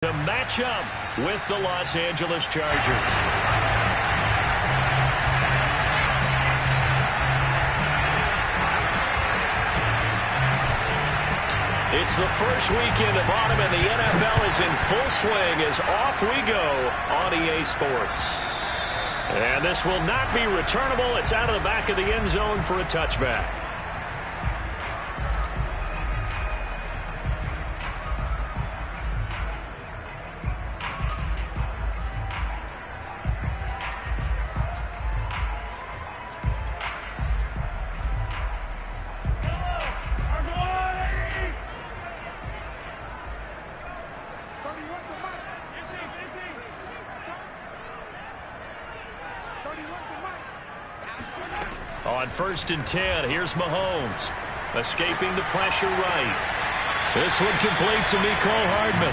To match up with the Los Angeles Chargers. It's the first weekend of autumn, and the NFL is in full swing as off we go on EA Sports. And this will not be returnable. It's out of the back of the end zone for a touchback. On 1st and 10, here's Mahomes. Escaping the pressure right. This one complete to Mecole Hardman.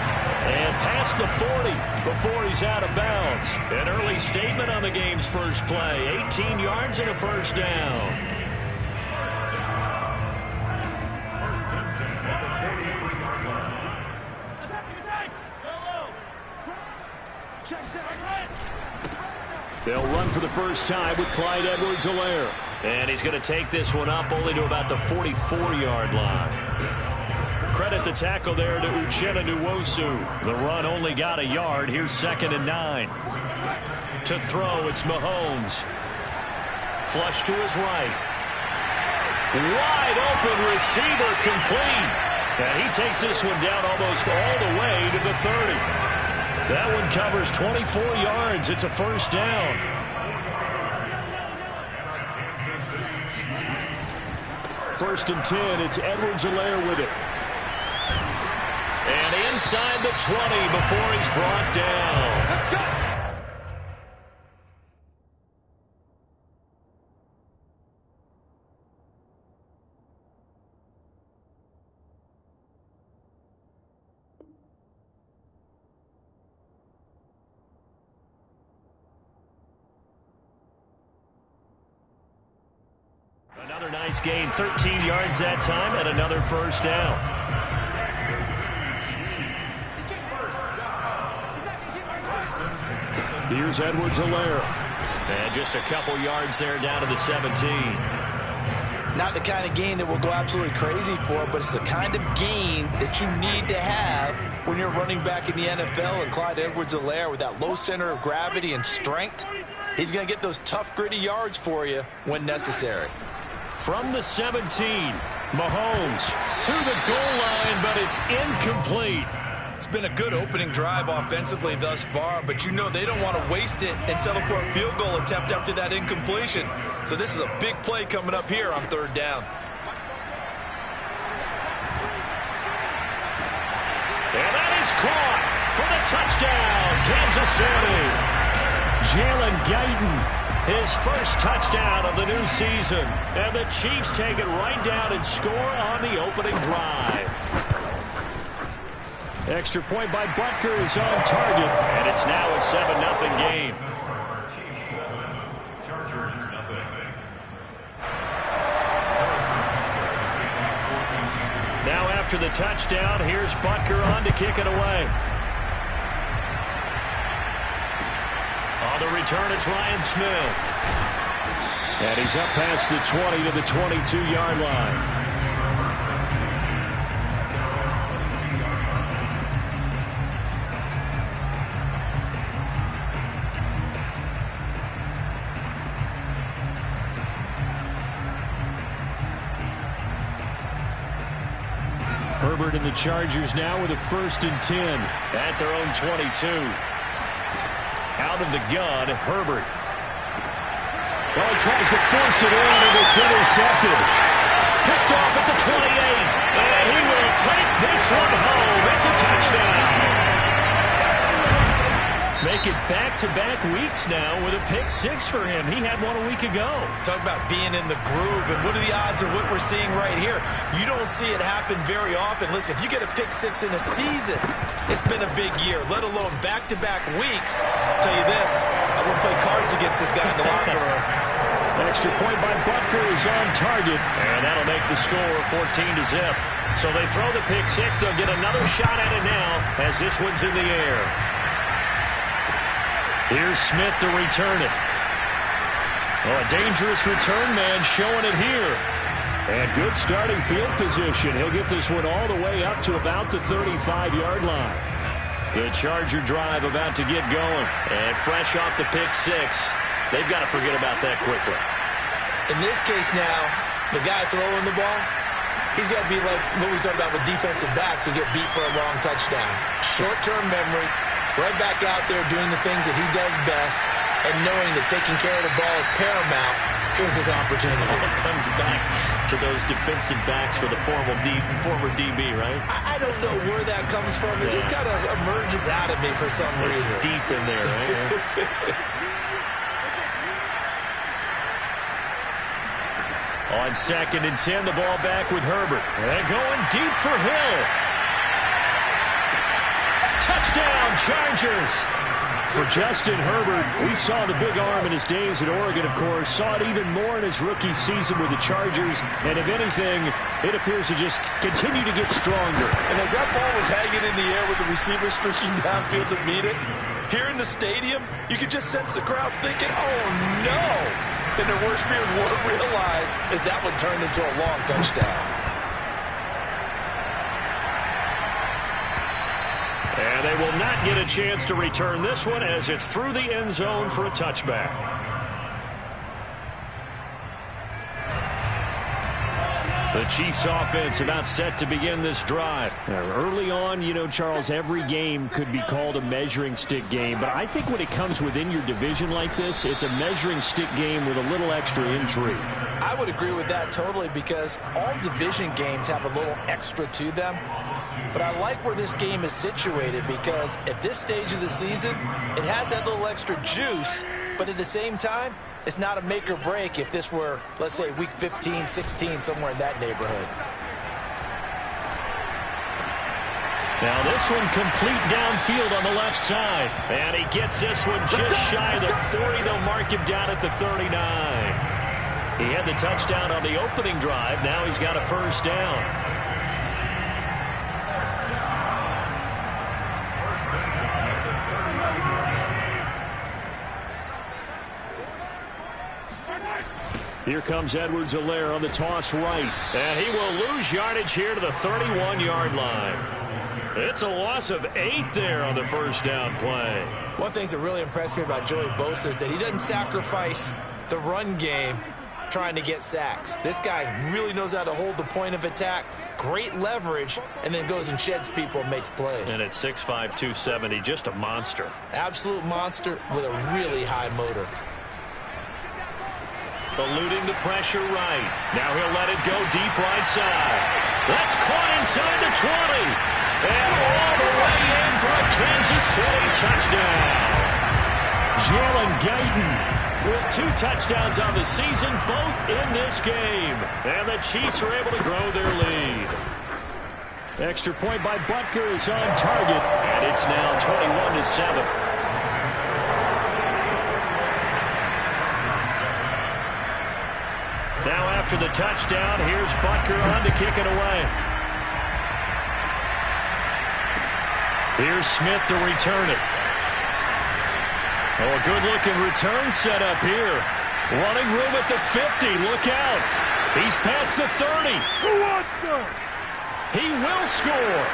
And past the 40 before he's out of bounds. An early statement on the game's first play. 18 yards and a first down. They'll run for the first time with Clyde Edwards-Helaire. And he's going to take this one up only to about the 44-yard line. Credit the tackle there to Uchenna Nwosu. The run only got a yard. Here's 2nd and 9. To throw, it's Mahomes. Flush to his right. Wide open receiver complete. And he takes this one down almost all the way to the 30. That one covers 24 yards. It's a first down. First and 10, it's Edwards-Helaire with it. And inside the 20 before he's brought down. Let's go. Another nice gain, 13 yards that time, and another first down. Here's Edwards-Helaire. And just a couple yards there down to the 17. Not the kind of gain that will go absolutely crazy for, but it's the kind of gain that you need to have when you're running back in the NFL. And Clyde Edwards-Helaire, with that low center of gravity and strength, he's going to get those tough, gritty yards for you when necessary. From the 17, Mahomes to the goal line, but it's incomplete. It's been a good opening drive offensively thus far, but you know they don't want to waste it and settle for a field goal attempt after that incompletion. So this is a big play coming up here on 3rd down. And that is caught for the touchdown, Kansas City. Jalen Guyton, his first touchdown of the new season. And the Chiefs take it right down and score on the opening drive. Extra point by Butker is on target. And it's now a 7-0 game. Now after the touchdown, here's Butker on to kick it away. On the return, it's Ryan Smith. And he's up past the 20 to the 22-yard line. Herbert and the Chargers now with a 1st and 10 at their own 22. Out of the gun, Herbert. Well, he tries to force it in, and it's intercepted. Picked off at the 28, and he will take this one home. It's a touchdown. Make it back-to-back weeks now with a pick 6 for him. He had one a week ago. Talk about being in the groove, and what are the odds of what we're seeing right here? You don't see it happen very often. Listen, if you get a pick 6 in a season, it's been a big year, let alone back-to-back weeks. I'll tell you this, I wouldn't play cards against this guy in the locker room. Extra point by Butker is on target. And that'll make the score 14-0. So they throw the pick six. They'll get another shot at it now as this one's in the air. Here's Smith to return it. Oh, a dangerous return man showing it here. And good starting field position. He'll get this one all the way up to about the 35-yard line. The Charger drive about to get going. And fresh off the pick six, they've got to forget about that quickly. In this case now, the guy throwing the ball, he's got to be like what we talked about with defensive backs who get beat for a long touchdown. Short-term memory, right back out there doing the things that he does best, and knowing that taking care of the ball is paramount. Here's his opportunity. It comes back to those defensive backs for the former DB, right? I don't know where that comes from. It just kind of emerges out of me for some reason. It's deep in there, right? On 2nd and 10, the ball back with Herbert. And going deep for Hill. Touchdown, Chargers! For Justin Herbert, we saw the big arm in his days at Oregon, of course. Saw it even more in his rookie season with the Chargers. And if anything, it appears to just continue to get stronger. And as that ball was hanging in the air with the receiver streaking downfield to meet it, here in the stadium, you could just sense the crowd thinking, oh, no! And their worst fears weren't realized as that one turned into a long touchdown. And they will not get a chance to return this one as it's through the end zone for a touchback. The Chiefs offense about set to begin this drive. Now, early on, you know, Charles, every game could be called a measuring stick game. But I think when it comes within your division like this, it's a measuring stick game with a little extra intrigue. I would agree with that totally because all division games have a little extra to them. But I like where this game is situated because at this stage of the season, it has that little extra juice. But at the same time, it's not a make or break if this were, let's say, week 15, 16, somewhere in that neighborhood. Now this one complete downfield on the left side. And he gets this one just shy of the 40. They'll mark him down at the 39. He had the touchdown on the opening drive. Now he's got a first down. Here comes Edwards-Helaire on the toss right. And he will lose yardage here to the 31-yard line. It's a loss of 8 there on the first down play. One thing that really impressed me about Joey Bosa is that he doesn't sacrifice the run game trying to get sacks. This guy really knows how to hold the point of attack, great leverage, and then goes and sheds people and makes plays. And at 6'5", 270, just a monster. Absolute monster with a really high motor. Eluding the pressure right. Now he'll let it go deep right side. That's caught inside the 20. And all the way in for a Kansas City touchdown. Jalen Guyton with 2 touchdowns on the season, both in this game. And the Chiefs are able to grow their lead. Extra point by Butker is on target. And it's now 21-7. Now after the touchdown, here's Butker on to kick it away. Here's Smith to return it. Oh, a good-looking return set up here. Running room at the 50. Look out. He's past the 30. Who wants some? He will score.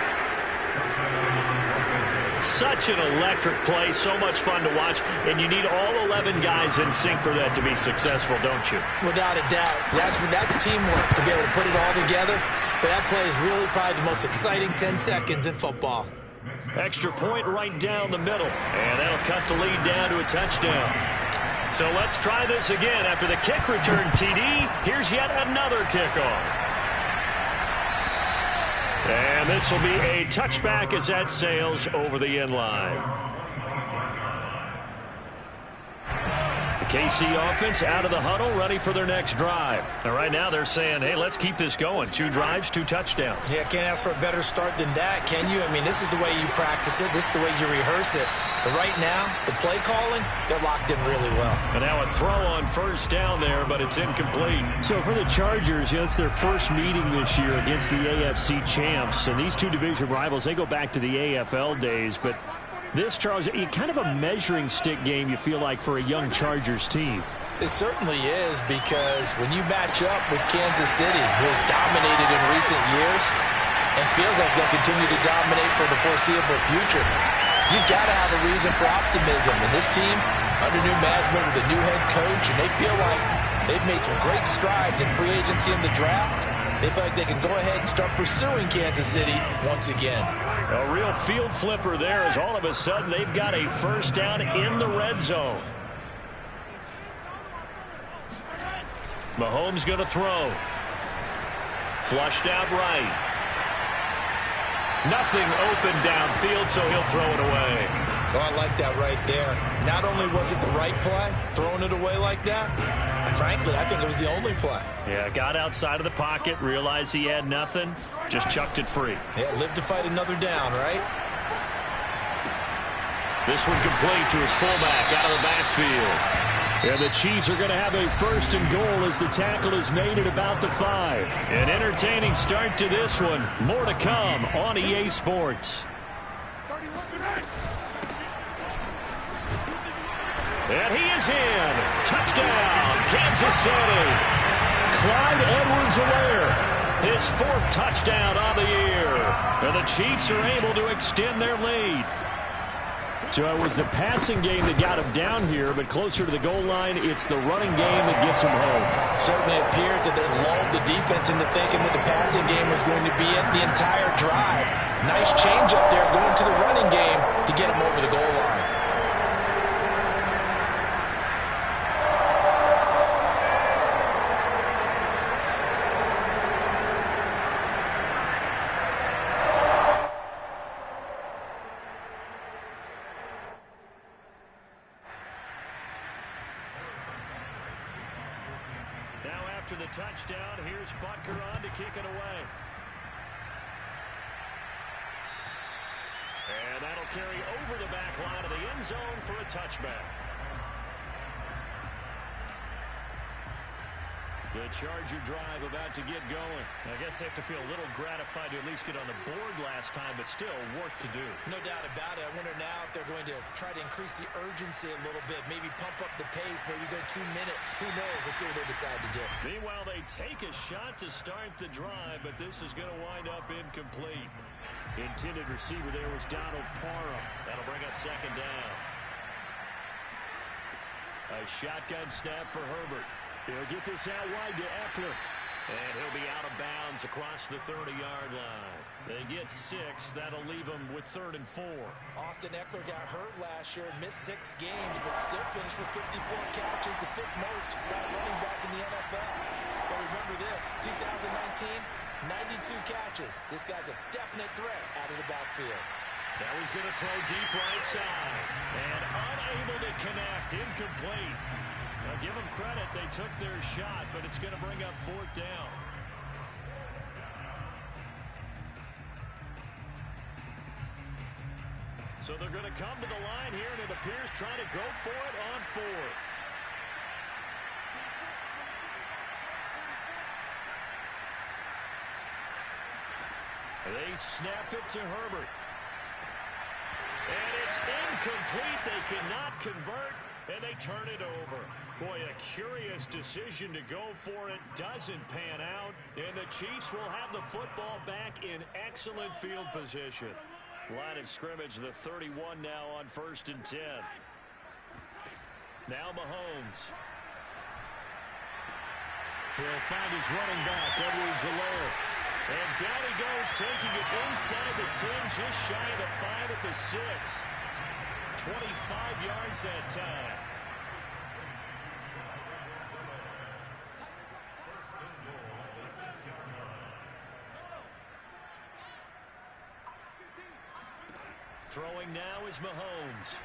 Such an electric play, so much fun to watch, and you need all 11 guys in sync for that to be successful, don't you? Without a doubt. That's teamwork to be able to put it all together, but that play is really probably the most exciting 10 seconds in football. Extra point right down the middle, and that'll cut the lead down to a touchdown. So let's try this again. After the kick return TD, here's yet another kickoff. And this will be a touchback as that sails over the end line. The KC offense out of the huddle, ready for their next drive. And right now they're saying, hey, let's keep this going. 2 drives, 2 touchdowns. Yeah, can't ask for a better start than that, can you? I mean, this is the way you practice it. This is the way you rehearse it. But right now, the play calling, they're locked in really well. And now a throw on first down there, but it's incomplete. So for the Chargers, it's their first meeting this year against the AFC champs. And these 2 division rivals, they go back to the AFL days. But this, Charles, kind of a measuring stick game, you feel like, for a young Chargers team. It certainly is, because when you match up with Kansas City, who has dominated in recent years and feels like they'll continue to dominate for the foreseeable future, you've got to have a reason for optimism. And this team, under new management with a new head coach, and they feel like they've made some great strides in free agency in the draft. They feel like they can go ahead and start pursuing Kansas City once again. A real field flipper there, as all of a sudden they've got a first down in the red zone. Mahomes going to throw. Flushed out right. Nothing open downfield, so he'll throw it away. Oh, I like that right there. Not only was it the right play, throwing it away like that, frankly, I think it was the only play. Yeah, got outside of the pocket, realized he had nothing, just chucked it free. Yeah, live to fight another down, right? This one complete to his fullback out of the backfield. And the Chiefs are going to have a 1st and goal as the tackle is made at about the 5. An entertaining start to this one. More to come on EA Sports. And he is in. Touchdown, Kansas City. Clyde Edwards-Helaire, his 4th touchdown on the year. And the Chiefs are able to extend their lead. So it was the passing game that got him down here, but closer to the goal line, it's the running game that gets him home. Certainly appears that they lulled the defense into thinking that the passing game was going to be it the entire drive. Nice change up there going to the running game to get him over the goal line. After the touchdown, here's Butker on to kick it away. And that'll carry over the back line of the end zone for a touchback. The Charger drive about to get going. I guess they have to feel a little gratified to at least get on the board last time, but still work to do. No doubt about it. I wonder now if they're going to try to increase the urgency a little bit, maybe pump up the pace, maybe go 2-minute. Who knows? Let's see what they decide to do. Meanwhile, they take a shot to start the drive, but this is going to wind up incomplete. Intended receiver there was Donald Parham. That'll bring up 2nd down. A shotgun snap for Herbert. He'll get this out wide to Eckler. And he'll be out of bounds across the 30-yard line. They get 6. That'll leave them with 3rd and 4. Austin Eckler got hurt last year and missed 6 games, but still finished with 54 catches, the 5th most by a running back in the NFL. But remember this, 2019, 92 catches. This guy's a definite threat out of the backfield. Now he's going to throw deep right side. And unable to connect, incomplete. Now give them credit, they took their shot, but it's going to bring up 4th down. So they're going to come to the line here, and it appears trying to go for it on 4th. They snap it to Herbert. And it's incomplete. They cannot convert, and they turn it over. Boy, a curious decision to go for it. Doesn't pan out, and the Chiefs will have the football back in excellent field position. Line of scrimmage, the 31 now on 1st and 10. Now Mahomes. He'll find his running back, Edwards-Helaire. And down he goes, taking it inside the 10, just shy of the 5 at the 6. 25 yards that time. Throwing now is Mahomes.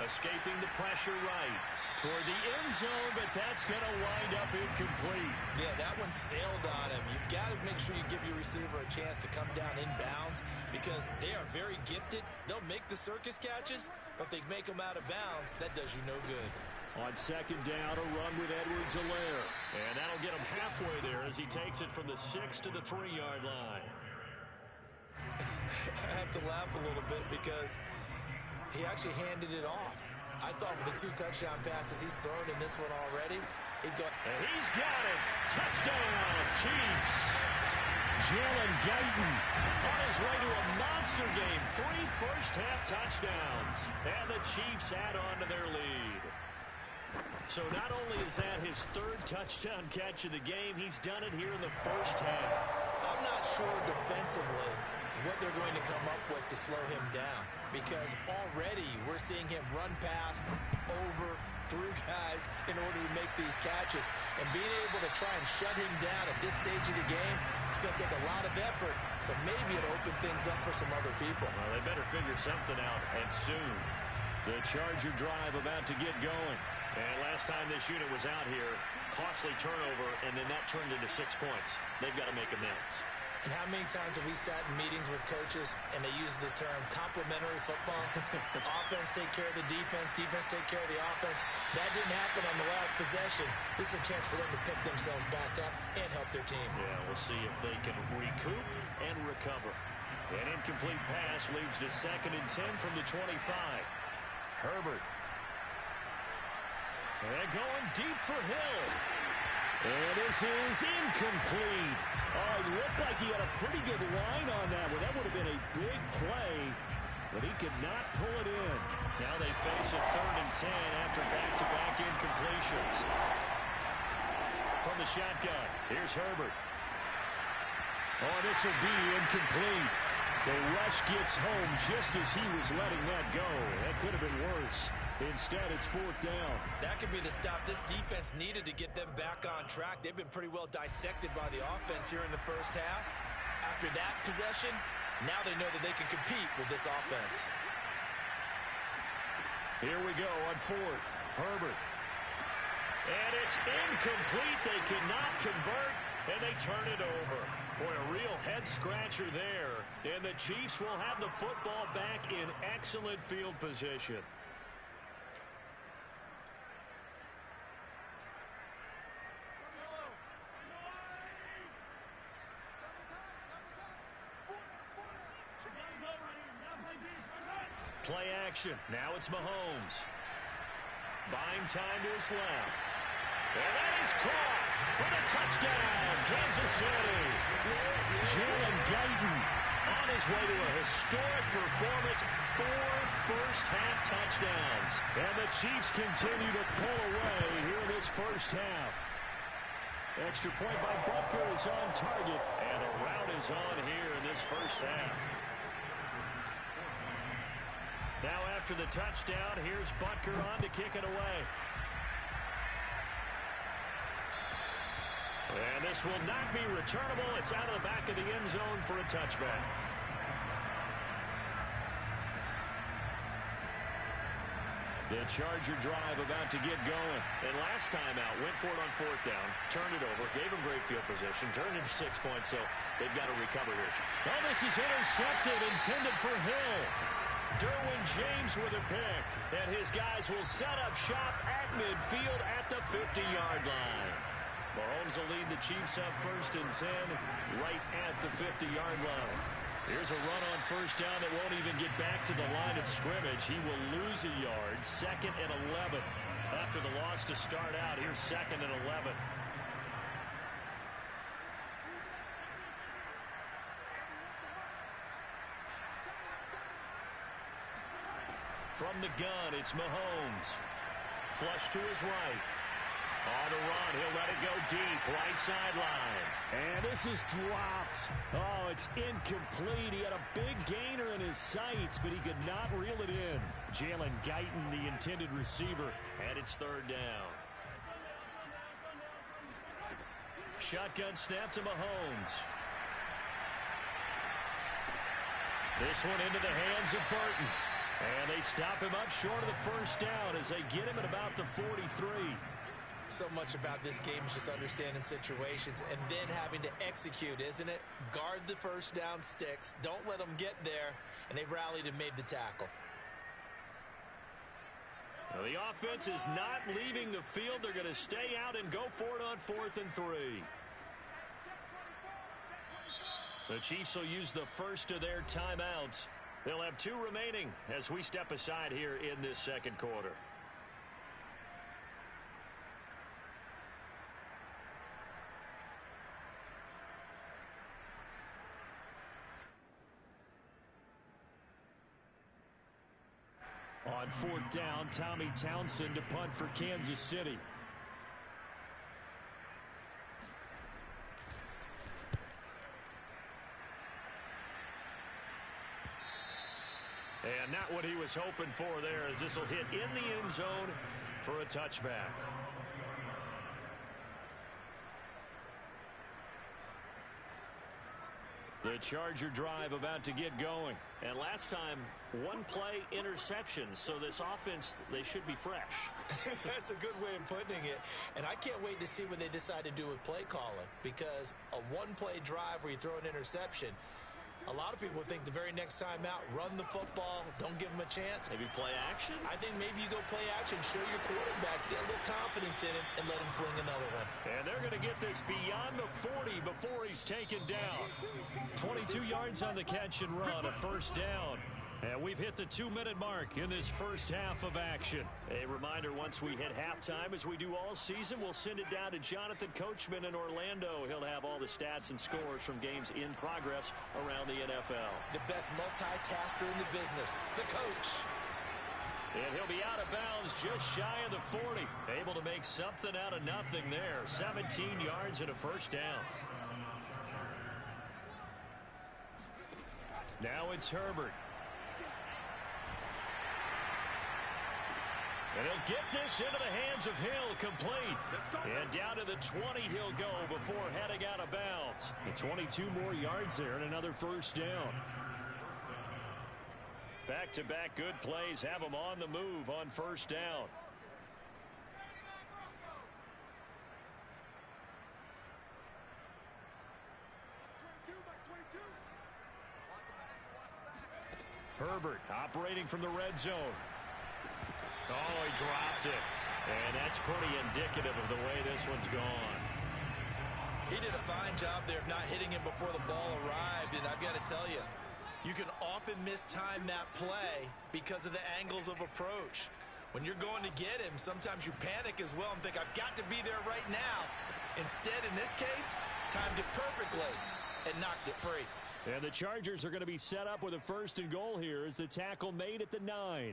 Escaping the pressure right. toward the end zone, but that's going to wind up incomplete. Yeah, that one sailed on him. You've got to make sure you give your receiver a chance to come down inbounds because they are very gifted. They'll make the circus catches, but if they make them out of bounds, that does you no good. On second down, a run with Edwards-Helaire. And that'll get him halfway there as he takes it from the 6 to the 3-yard line. I have to laugh a little bit because he actually handed it off. I thought with the 2 touchdown passes he's thrown in this one already, he'd go. And he's got it. Touchdown, Chiefs. Jalen Guyton on his way to a monster game. 3 first-half touchdowns. And the Chiefs add on to their lead. So not only is that his 3rd touchdown catch of the game, he's done it here in the first half. I'm not sure defensively what they're going to come up with to slow him down because already we're seeing him run past, over, through guys in order to make these catches. And being able to try and shut him down at this stage of the game, it's going to take a lot of effort. So maybe it'll open things up for some other people. Well, they better figure something out, and soon. The Charger drive about to get going. And last time this unit was out here, costly turnover, and then that turned into 6 points. They've got to make amends. And how many times have we sat in meetings with coaches and they use the term complementary football? Offense take care of the defense, defense take care of the offense. That didn't happen on the last possession. This is a chance for them to pick themselves back up and help their team. Yeah, we'll see if they can recoup and recover. An incomplete pass leads to 2nd and 10 from the 25. Herbert. And going deep for Hill. And this is incomplete. Oh, it looked like he had a pretty good line on that one. That would have been a big play, but he could not pull it in. Now they face a 3rd and 10 after back-to-back incompletions. From the shotgun, here's Herbert. Oh, this will be incomplete. The rush gets home just as he was letting that go. That could have been worse. Instead, it's 4th down. That could be the stop this defense needed to get them back on track. They've been pretty well dissected by the offense here in the first half. After that possession, now they know that they can compete with this offense. Here we go on 4th. Herbert. And it's incomplete. They cannot convert, and they turn it over. Boy, a real head-scratcher there. And the Chiefs will have the football back in excellent field position. Play action. Now it's Mahomes. Buying time to his left. And that is caught for the touchdown, Kansas City. Jalen Guyton on his way to a historic performance. 4 first-half touchdowns. And the Chiefs continue to pull away here in this first half. Extra point by Butker is on target. And the route is on here in this first half. Now after the touchdown, here's Butker on to kick it away. And this will not be returnable. It's out of the back of the end zone for a touchback. The Charger drive about to get going. And last time out, went for it on 4th down, turned it over, gave him great field position, turned into 6 points, so they've got to recover here. Oh, this is intercepted, intended for Hill. Derwin James with a pick, and his guys will set up shop at midfield at the 50-yard line. Mahomes will lead the Chiefs up 1st and 10 right at the 50-yard line. Here's a run on 1st down that won't even get back to the line of scrimmage. He will lose a yard. 2nd and 11 after the loss to start out. Here's 2nd and 11. From the gun, it's Mahomes. Flush to his right. On the run, he'll let it go deep, right sideline. And this is dropped. Oh, it's incomplete. He had a big gainer in his sights, but he could not reel it in. Jalen Guyton, the intended receiver, and it's 3rd down. Shotgun snap to Mahomes. This one into the hands of Burton. And they stop him up short of the first down as they get him at about the 43. So much about this game is just understanding situations and then having to execute, isn't it? Guard the first down sticks. Don't let them get there. And they rallied and made the tackle. Well, the offense is not leaving the field. They're going to stay out and go for it on 4th and 3. The Chiefs will use the first of their timeouts. They'll have 2 remaining as we step aside here in this second quarter. On 4th down, Tommy Townsend to punt for Kansas City. And not what he was hoping for there, as this will hit in the end zone for a touchback. The Charger drive about to get going. And last time, 1 play interception. So this offense, they should be fresh. That's a good way of putting it. And I can't wait to see what they decide to do with play calling. Because a 1-play drive where you throw an interception, a lot of people think the very next time out, run the football, don't give them a chance. Maybe play action? I think maybe you go play action, show your quarterback, get a little confidence in him, and let him fling another one. And they're going to get this beyond the 40 before he's taken down. 22 yards on the catch and run, a first down. And we've hit the 2-minute mark in this first half of action. A reminder, once we hit halftime, as we do all season, we'll send it down to Jonathan Coachman in Orlando. He'll have all the stats and scores from games in progress around the NFL. The best multitasker in the business, the coach. And he'll be out of bounds just shy of the 40. Able to make something out of nothing there. 17 yards and a first down. Now it's Herbert. And he'll get this into the hands of Hill, complete. And down to the 20 he'll go before heading out of bounds. The 22 more yards there and another first down. Back-to-back good plays have him on the move on first down. Herbert operating from the red zone. Oh, he dropped it. And that's pretty indicative of the way this one's gone. He did a fine job there of not hitting him before the ball arrived. And I've got to tell you, you can often mistime that play because of the angles of approach. When you're going to get him, sometimes you panic as well and think, I've got to be there right now. Instead, in this case, timed it perfectly and knocked it free. And the Chargers are going to be set up with a 1st and goal here as the tackle made at the 9.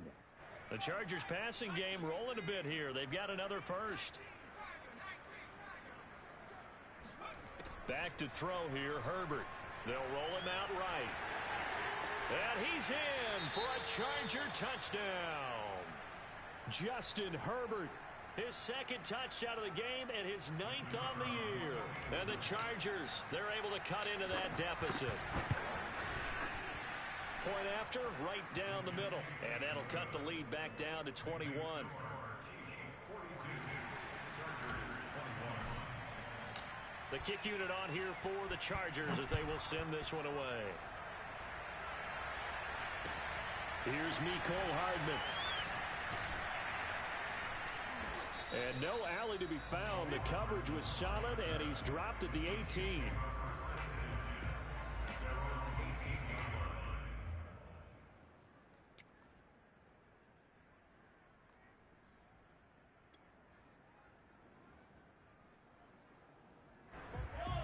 The Chargers passing game rolling a bit here. They've got another first. Back to throw here, Herbert. They'll roll him out right. And he's in for a Charger touchdown. Justin Herbert, his 2nd touchdown of the game and his 9th on the year. And the Chargers, they're able to cut into that deficit. Point after, right down the middle. And that'll cut the lead back down to 21. The kick unit on here for the Chargers as they will send this one away. Here's Mecole Hardman. And no alley to be found. The coverage was solid, and he's dropped at the 18.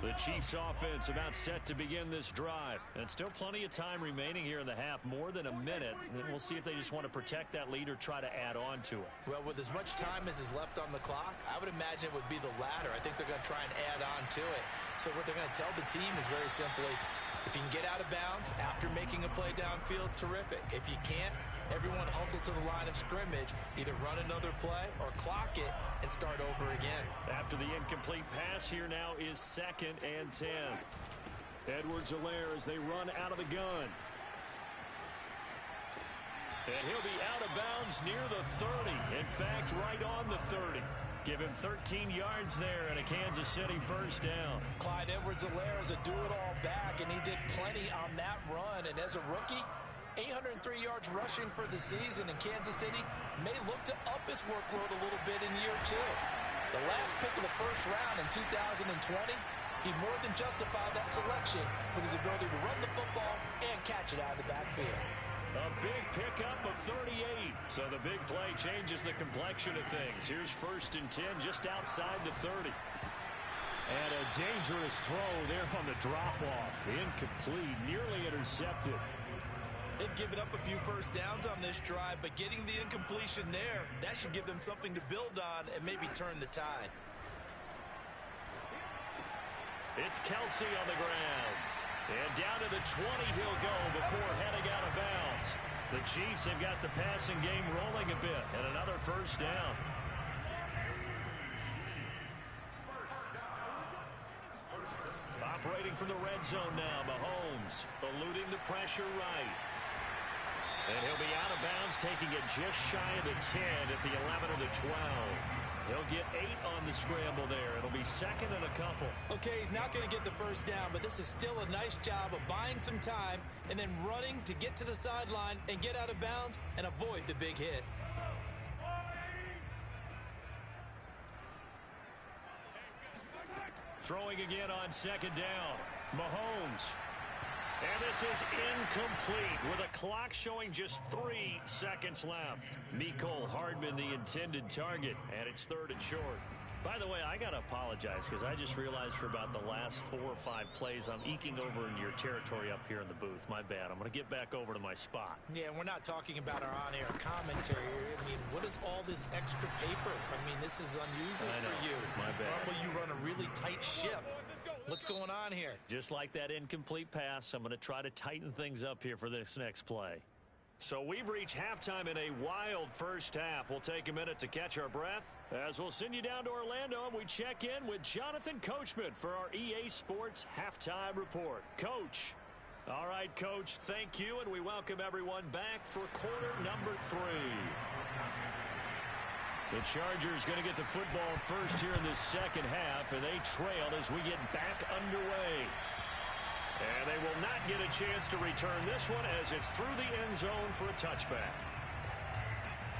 The Chiefs offense about set to begin this drive. And still plenty of time remaining here in the half, more than a minute. And we'll see if they just want to protect that lead or try to add on to it. Well, with as much time as is left on the clock, I would imagine it would be the latter. I think they're going to try and add on to it. So what they're going to tell the team is very simply, if you can get out of bounds after making a play downfield, terrific. If you can't, everyone hustle to the line of scrimmage, either run another play or clock it and start over again. After the incomplete pass, here now is 2nd and 10. Edwards-Helaire as they run out of the gun. And he'll be out of bounds near the 30. In fact, right on the 30. Give him 13 yards there and a Kansas City first down. Clyde Edwards-Helaire is a do-it-all back, and he did plenty on that run. And as a rookie, 803 yards rushing for the season, and Kansas City may look to up his workload a little bit in year 2. The last pick of the first round in 2020, he more than justified that selection with his ability to run the football and catch it out of the backfield. A big pickup of 38. So the big play changes the complexion of things. Here's 1st and 10 just outside the 30. And a dangerous throw there on the drop-off. Incomplete, nearly intercepted. They've given up a few first downs on this drive, but getting the incompletion there, that should give them something to build on and maybe turn the tide. It's Kelsey on the ground. And down to the 20 he'll go before heading out of bounds. The Chiefs have got the passing game rolling a bit, and another first down. Operating from the red zone now, Mahomes eluding the pressure right. And he'll be out of bounds, taking it just shy of the 10 at the 11 or the 12. He'll get 8 on the scramble there. It'll be 2nd and a couple. Okay, he's not going to get the first down, but this is still a nice job of buying some time and then running to get to the sideline and get out of bounds and avoid the big hit. Throwing again on 2nd down. Mahomes. And this is incomplete with a clock showing just 3 seconds left. Mecole Hardman, the intended target, and it's 3rd and short. By the way, I got to apologize because I just realized for about the last 4 or 5 plays, I'm eking over in your territory up here in the booth. My bad. I'm going to get back over to my spot. Yeah, we're not talking about our on-air commentary. I mean, what is all this extra paper? I mean, this is unusual for you. My bad. Normally you run a really tight ship. What's going on here? Just like that incomplete pass, I'm going to try to tighten things up here for this next play. So we've reached halftime in a wild first half. We'll take a minute to catch our breath as we'll send you down to Orlando and we check in with Jonathan Coachman for our EA Sports Halftime Report. Coach. All right, Coach, thank you, and we welcome everyone back for quarter number 3. The Chargers going to get the football first here in this second half, and they trail as we get back underway. And they will not get a chance to return this one as it's through the end zone for a touchback.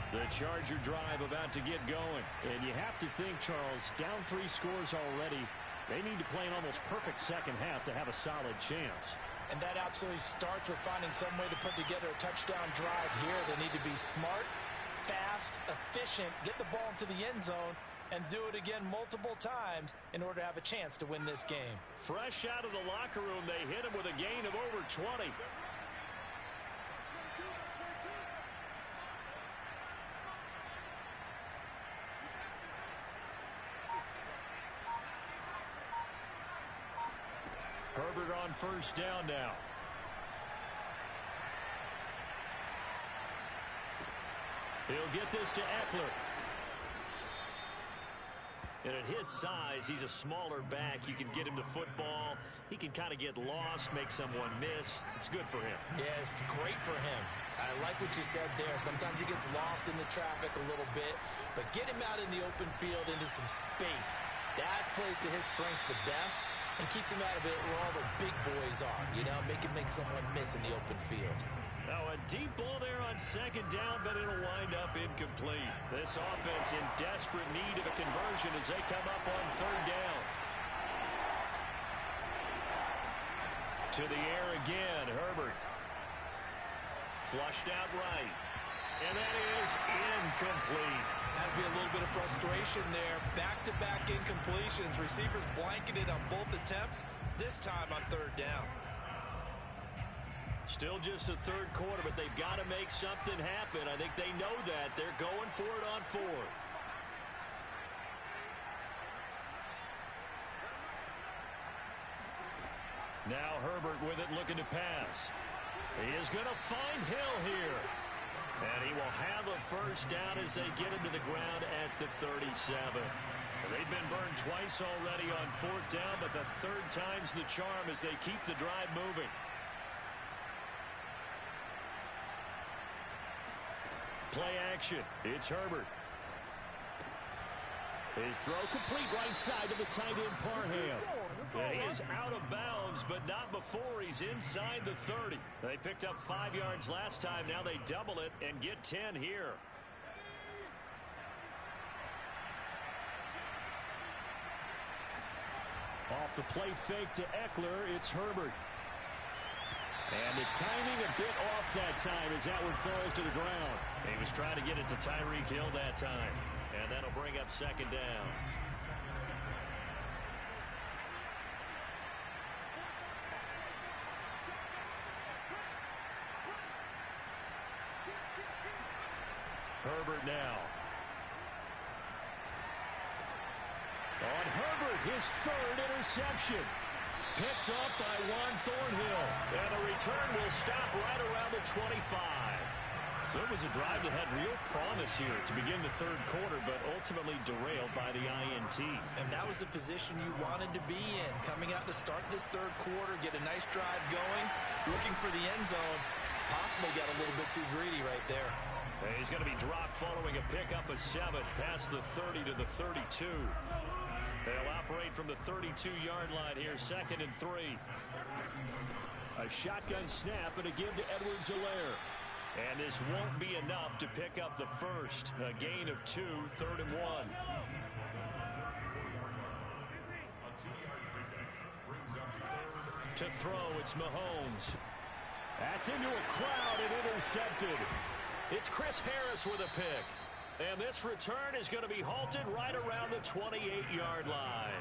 The Charger drive about to get going. And you have to think, Charles, down 3 scores already. They need to play an almost perfect second half to have a solid chance. And that absolutely starts with finding some way to put together a touchdown drive here. They need to be smart, fast, efficient, get the ball into the end zone, and do it again multiple times in order to have a chance to win this game. Fresh out of the locker room, they hit him with a gain of over 20. Herbert on first down now. He'll get this to Eckler. And at his size, he's a smaller back. You can get him to football. He can kind of get lost, make someone miss. It's good for him. Yeah, it's great for him. I like what you said there. Sometimes he gets lost in the traffic a little bit, but get him out in the open field into some space. That plays to his strengths the best and keeps him out of it where all the big boys are, you know, make someone miss in the open field. Now a deep ball there on second down, but it'll wind up incomplete. This offense in desperate need of a conversion as they come up on third down. To the air again, Herbert. Flushed out right. And that is incomplete. Has to be a little bit of frustration there. Back-to-back incompletions. Receivers blanketed on both attempts, this time on third down. Still just the third quarter, but they've got to make something happen. I think they know that. They're going for it on fourth. Now Herbert with it, looking to pass. He is going to find Hill here. And he will have a first down as they get him to the ground at the 37. They've been burned twice already on fourth down, but the third time's the charm as they keep the drive moving. play action. It's Herbert. His throw complete right side to the tight end Parham. And he is out of bounds, but not before he's inside the 30. They picked up 5 yards last time. Now they double it and get 10 here. Off the play fake to Eckler, it's Herbert. And the timing a bit off that time as that one falls to the ground. He was trying to get it to Tyreek Hill that time. And that'll bring up second down. Herbert now. On Herbert, his third interception. Picked up by Juan Thornhill. And the return will stop right around the 25. So it was a drive that had real promise here to begin the third quarter, but ultimately derailed by the INT. And that was the position you wanted to be in. Coming out to start this third quarter, get a nice drive going, looking for the end zone. Possibly got a little bit too greedy right there. And he's going to be dropped following a pickup of 7 past the 30 to the 32. They'll operate from the 32-yard line here, 2nd and 3. A shotgun snap and a give to Edwards-Helaire. And this won't be enough to pick up the first. A gain of 2, 3rd and 1. To throw, it's Mahomes. That's into a crowd and intercepted. It's Chris Harris with a pick. And this return is going to be halted right around the 28-yard line.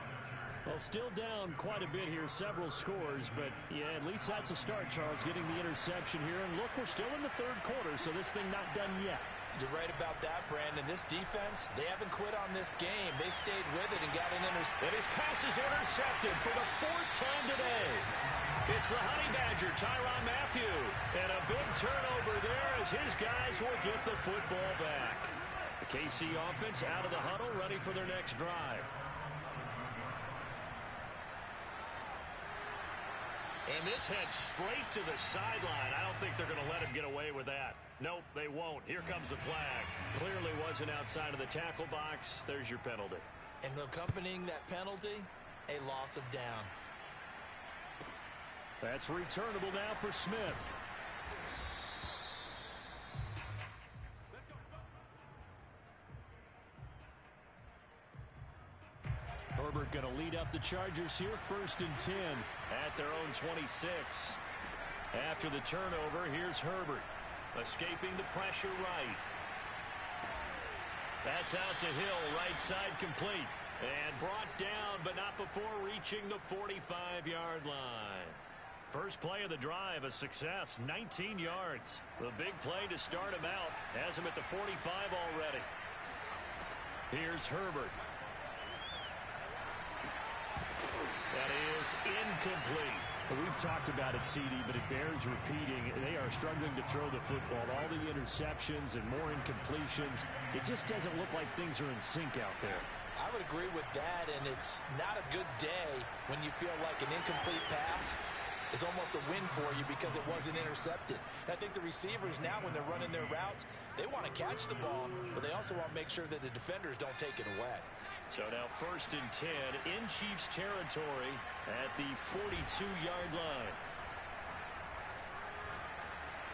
Well, still down quite a bit here, several scores, but yeah, at least that's a start, Charles, getting the interception here. And look, we're still in the third quarter, so this thing not done yet. You're right about that, Brandon. This defense, they haven't quit on this game. They stayed with it and got an interception. And his pass is intercepted for the 4th time today. It's the Honey Badger, Tyrann Mathieu. And a big turnover there as his guys will get the football back. The KC offense out of the huddle, ready for their next drive. And this heads straight to the sideline. I don't think they're going to let him get away with that. Nope, they won't. Here comes the flag. Clearly wasn't outside of the tackle box. There's your penalty. And accompanying that penalty, a loss of down. That's returnable now for Smith. Herbert going to lead up the Chargers here, 1st and 10. At their own 26. After the turnover, here's Herbert. Escaping the pressure right. That's out to Hill, right side complete. And brought down, but not before reaching the 45-yard line. First play of the drive, a success, 19 yards. The big play to start him out. Has him at the 45 already. Here's Herbert. That is incomplete. Well, we've talked about it, CD, but it bears repeating. They are struggling to throw the football. All the interceptions and more incompletions. It just doesn't look like things are in sync out there. I would agree with that, and it's not a good day when you feel like an incomplete pass is almost a win for you because it wasn't intercepted. And I think the receivers now, when they're running their routes, they want to catch the ball, but they also want to make sure that the defenders don't take it away. So now 1st and 10 in Chiefs territory at the 42-yard line.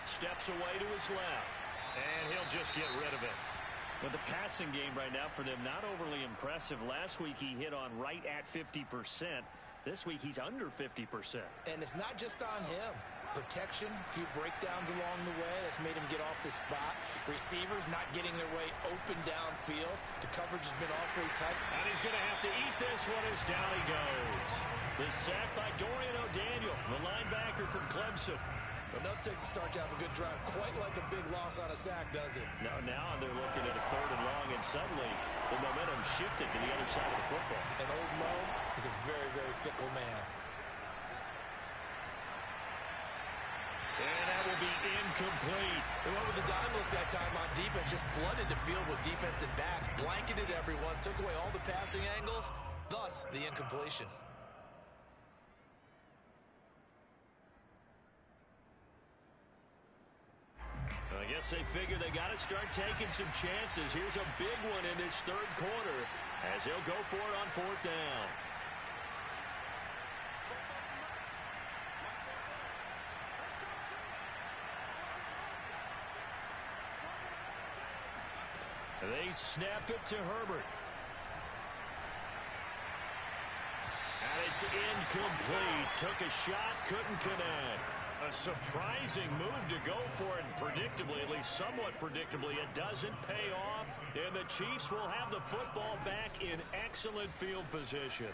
Steps away to his left, and he'll just get rid of it. But the passing game right now for them, not overly impressive. Last week he hit on right at 50%. This week he's under 50%. And it's not just on him. Protection, a few breakdowns along the way. That's made him get off the spot. Receivers not getting their way open downfield. The coverage has been awfully tight. And he's going to have to eat this one as down he goes. The sack by Dorian O'Daniel, the linebacker from Clemson. Enough takes to start to have a good drive. Quite like a big loss on a sack, does it? Now they're looking at a 3rd and long, and suddenly the momentum shifted to the other side of the football. And old Mo is a very, very fickle man. And that will be incomplete. They went with the dime look that time on defense. Just flooded the field with defensive backs. Blanketed everyone. Took away all the passing angles. Thus, the incompletion. I guess guess they figure they got to start taking some chances. Here's a big one in this third quarter as he'll go for it on fourth down. They snap it to Herbert. And it's incomplete. Took a shot, couldn't connect. A surprising move to go for it, and predictably, at least somewhat predictably, it doesn't pay off. And the Chiefs will have the football back in excellent field position.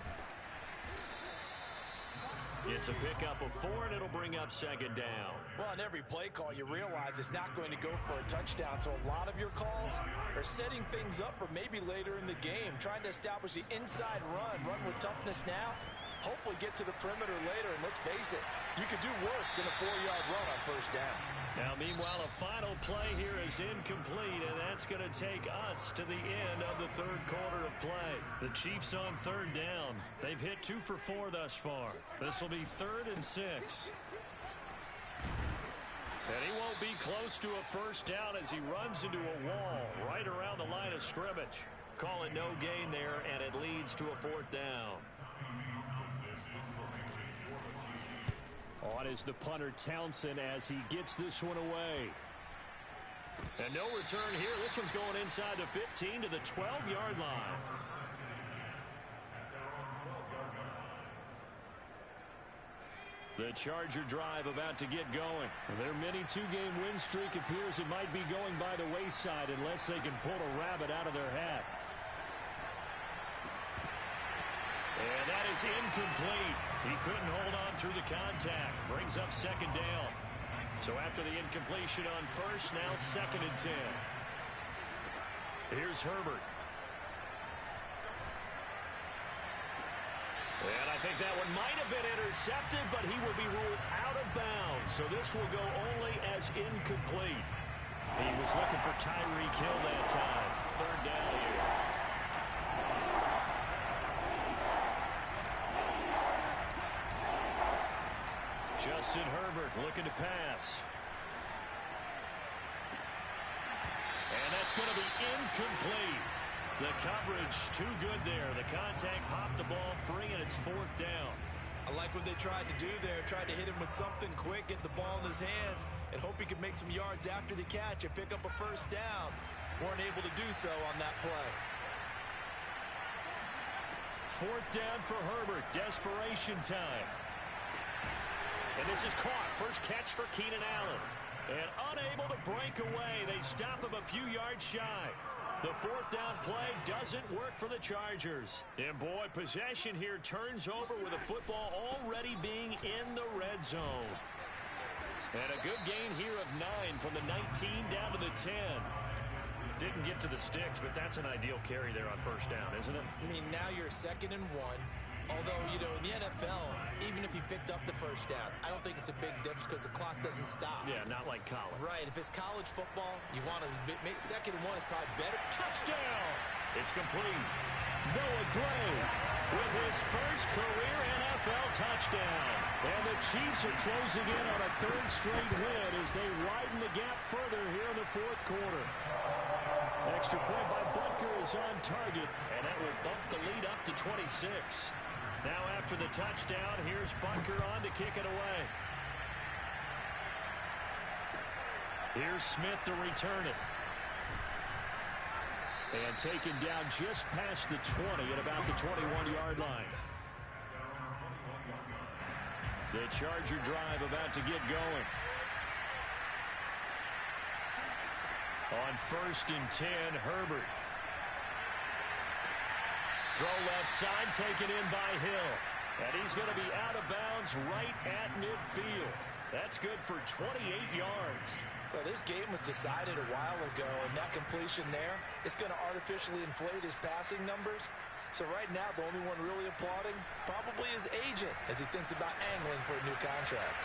It's a pickup of 4, and it'll bring up second down. Well, on every play call, you realize it's not going to go for a touchdown. So a lot of your calls are setting things up for maybe later in the game, trying to establish the inside run with toughness now, hopefully get to the perimeter later. And let's face it, you could do worse than a 4-yard run on first down. Now, meanwhile, a final play here is incomplete, and that's going to take us to the end of the third quarter of play. The Chiefs on third down. They've hit 2 for 4 thus far. This will be 3rd and 6. And he won't be close to a first down as he runs into a wall right around the line of scrimmage. Call it no gain there, and it leads to a 4th down. On is the punter Townsend as he gets this one away. And no return here. This one's going inside the 15 to the 12-yard line. The Charger drive about to get going. Their mini 2-game win streak appears it might be going by the wayside unless they can pull a rabbit out of their hat. And that is incomplete. He couldn't hold on through the contact. Brings up second down. So after the incompletion on first, now 2nd and 10. Here's Herbert. And I think that one might have been intercepted, but he will be ruled out of bounds. So this will go only as incomplete. He was looking for Tyreek Hill that time. 3rd down here. Justin Herbert looking to pass. And that's going to be incomplete. The coverage too good there. The contact popped the ball free, and it's 4th down. I like what they tried to do there. Tried to hit him with something quick, get the ball in his hands, and hope he could make some yards after the catch and pick up a first down. Weren't able to do so on that play. 4th down for Herbert. Desperation time. And this is caught. First catch for Keenan Allen. And unable to break away. They stop him a few yards shy. The 4th down play doesn't work for the Chargers. And boy, possession here turns over with the football already being in the red zone. And a good gain here of 9 from the 19 down to the 10. Didn't get to the sticks, but that's an ideal carry there on first down, isn't it? I mean, now you're 2nd and 1. Although, you know, in the NFL, even if he picked up the first down, I don't think it's a big difference because the clock doesn't stop. Yeah, not like college. Right. If it's college football, you want to make 2nd and 1 is probably better. Touchdown! It's complete. Noah Gray with his first career NFL touchdown. And the Chiefs are closing in on a 3rd straight win as they widen the gap further here in the 4th quarter. Extra point by Butker is on target, and that will bump the lead up to 26. Now after the touchdown, here's Butker on to kick it away. Here's Smith to return it. And taken down just past the 20 at about the 21-yard line. The Charger drive about to get going. On 1st and 10, Herbert. Throw left side, taken in by Hill. And he's going to be out of bounds right at midfield. That's good for 28 yards. Well, this game was decided a while ago, and that completion there, it's going to artificially inflate his passing numbers. So right now, the only one really applauding probably his agent as he thinks about angling for a new contract.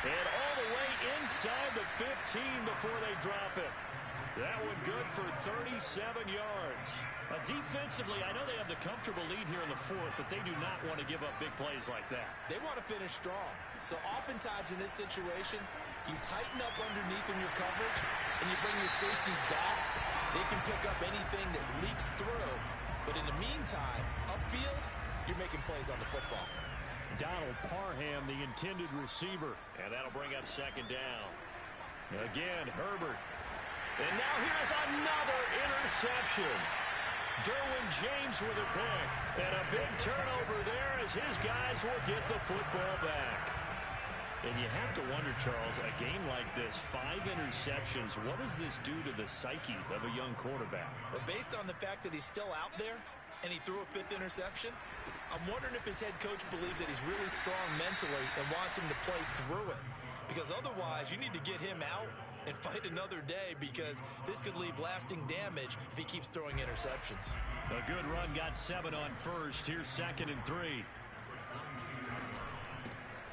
And all the way inside the 15 before they drop it. That one good for 37 yards. Defensively, I know they have the comfortable lead here in the 4th, but they do not want to give up big plays like that. They want to finish strong. So oftentimes in this situation, You tighten up underneath in your coverage, and you bring your safeties back. They can pick up anything that leaks through. But in the meantime, upfield, you're making plays on the football. Donald Parham, the intended receiver. And that'll bring up second down. Again, Herbert. And now here's another interception. Derwin James with a pick. And a big turnover there as his guys will get the football back. And you have to wonder, Charles, a game like this, 5 interceptions, what does this do to the psyche of a young quarterback? But based on the fact that he's still out there and he threw a 5th interception, I'm wondering if his head coach believes that he's really strong mentally and wants him to play through it. Because otherwise, you need to get him out and fight another day, because this could leave lasting damage if he keeps throwing interceptions. A good run, got 7 on first. Here's 2nd and 3.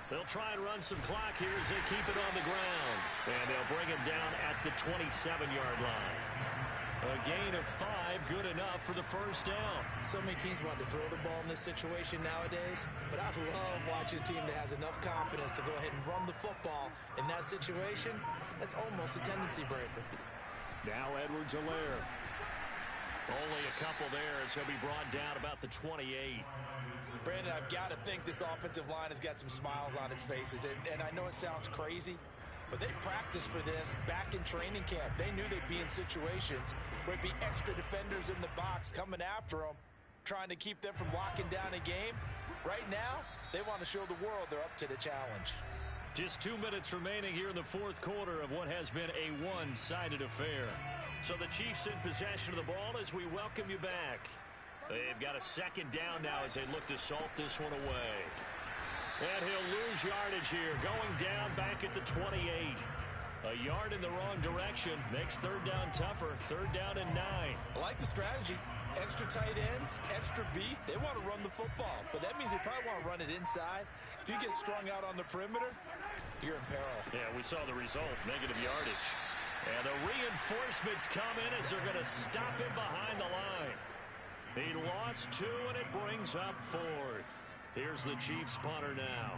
They'll try and run some clock here as they keep it on the ground. And they'll bring him down at the 27-yard line. A gain of 5, good enough for the first down. So many teams want to throw the ball in this situation nowadays, but I love watching a team that has enough confidence to go ahead and run the football in that situation. That's almost a tendency breaker. Now Edwards-Helaire. Only a couple there as he'll be brought down about the 28. Brandon, I've got to think this offensive line has got some smiles on its faces. And I know it sounds crazy, but they practiced for this back in training camp. They knew they'd be in situations where it'd be extra defenders in the box coming after them, trying to keep them from locking down a game. Right now, they want to show the world they're up to the challenge. Just 2 minutes remaining here in the fourth quarter of what has been a one-sided affair. So the Chiefs in possession of the ball as we welcome you back. They've got a second down now as they look to salt this one away. And he'll lose yardage here, going down back at the 28. A yard in the wrong direction makes third down tougher. 3rd down and 9. I like the strategy. Extra tight ends, extra beef. They want to run the football, but that means they probably want to run it inside. If you get strung out on the perimeter, you're in peril. Yeah, we saw the result, negative yardage. And the reinforcements come in as they're going to stop him behind the line. He lost 2, and it brings up 4th. Here's the Chiefs punter now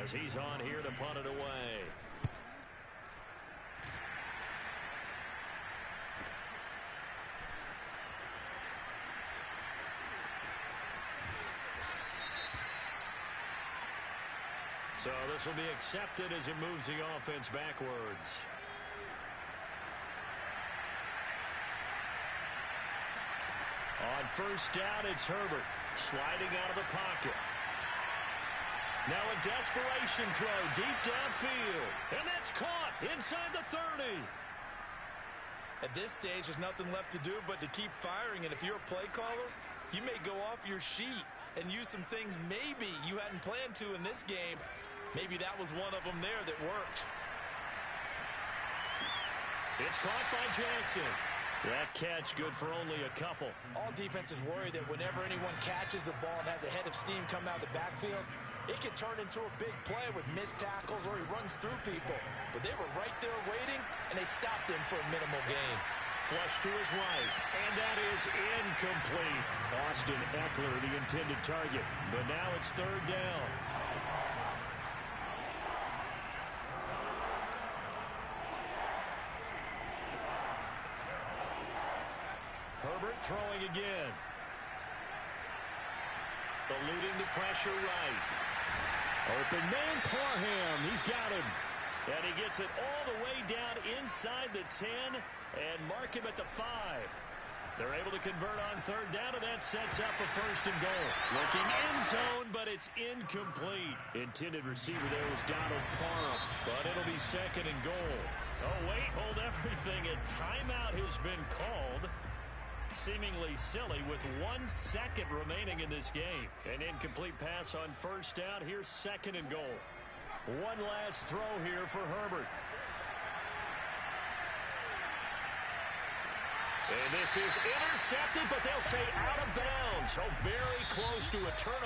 as he's on here to punt it away. So this will be accepted as it moves the offense backwards. On first down, it's Herbert sliding out of the pocket. Now a desperation throw deep downfield. And that's caught inside the 30. At this stage, there's nothing left to do but to keep firing. And if you're a play caller, you may go off your sheet and use some things maybe you hadn't planned to in this game. Maybe that was one of them there that worked. It's caught by Jackson. That catch good for only a couple. All defenses worry that whenever anyone catches the ball and has a head of steam come out of the backfield, it can turn into a big play with missed tackles or he runs through people. But they were right there waiting, and they stopped him for a minimal gain. Flush to his right, and that is incomplete. Austin Eckler, the intended target. But now it's 3rd down. Herbert throwing again. Eluding the pressure right. Open man, Parham. He's got him. And he gets it all the way down inside the 10 and mark him at the 5. They're able to convert on 3rd down, and that sets up a 1st and goal. Looking end zone, but it's incomplete. Intended receiver there was Donald Parham, but it'll be 2nd and goal. Oh, wait, hold everything. A timeout has been called. Seemingly silly with 1 second remaining in this game. An incomplete pass on 1st down. Here's 2nd and goal. One last throw here for Herbert. And this is intercepted, but they'll say out of bounds. So very close to a turnover.